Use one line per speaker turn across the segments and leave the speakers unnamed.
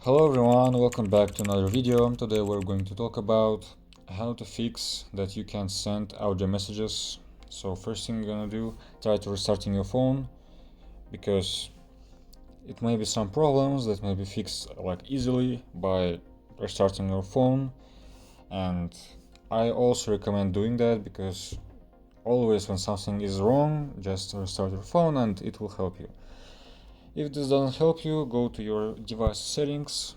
Hello everyone, welcome back to another video. Today we're going to talk about how to fix that you can't send audio messages. So first thing you're gonna do, try to restarting your phone, because it may be some problems that may be fixed easily by restarting your phone. And I also recommend doing that, because always when something is wrong, just restart your phone and it will help you. If this doesn't help you, go to your device settings,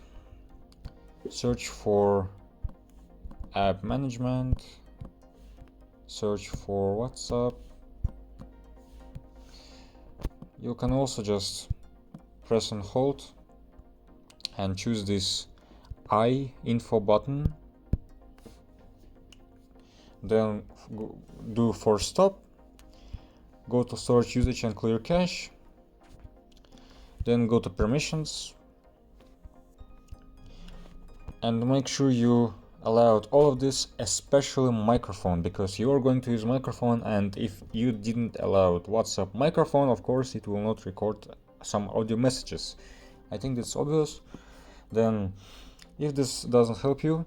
search for app management, search for WhatsApp. You can also just press and hold and choose this I info button, then do force stop, go to storage usage and clear cache, then go to permissions and make sure you allowed all of this, especially microphone, because you are going to use microphone, and if you didn't allow WhatsApp microphone, of course it will not record some audio messages. I think that's obvious. Then if this doesn't help you,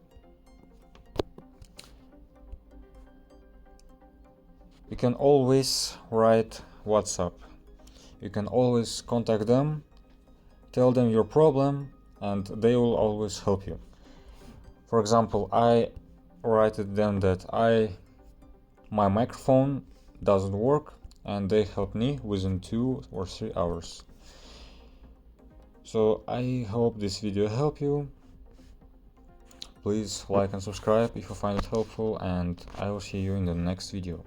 you can always write WhatsApp. You can always contact them, tell them your problem, and they will always help you. For example, I write them that my microphone doesn't work, and they help me within 2 or 3 hours. So I hope this video helped you. Please like and subscribe if you find it helpful, and I will see you in the next video.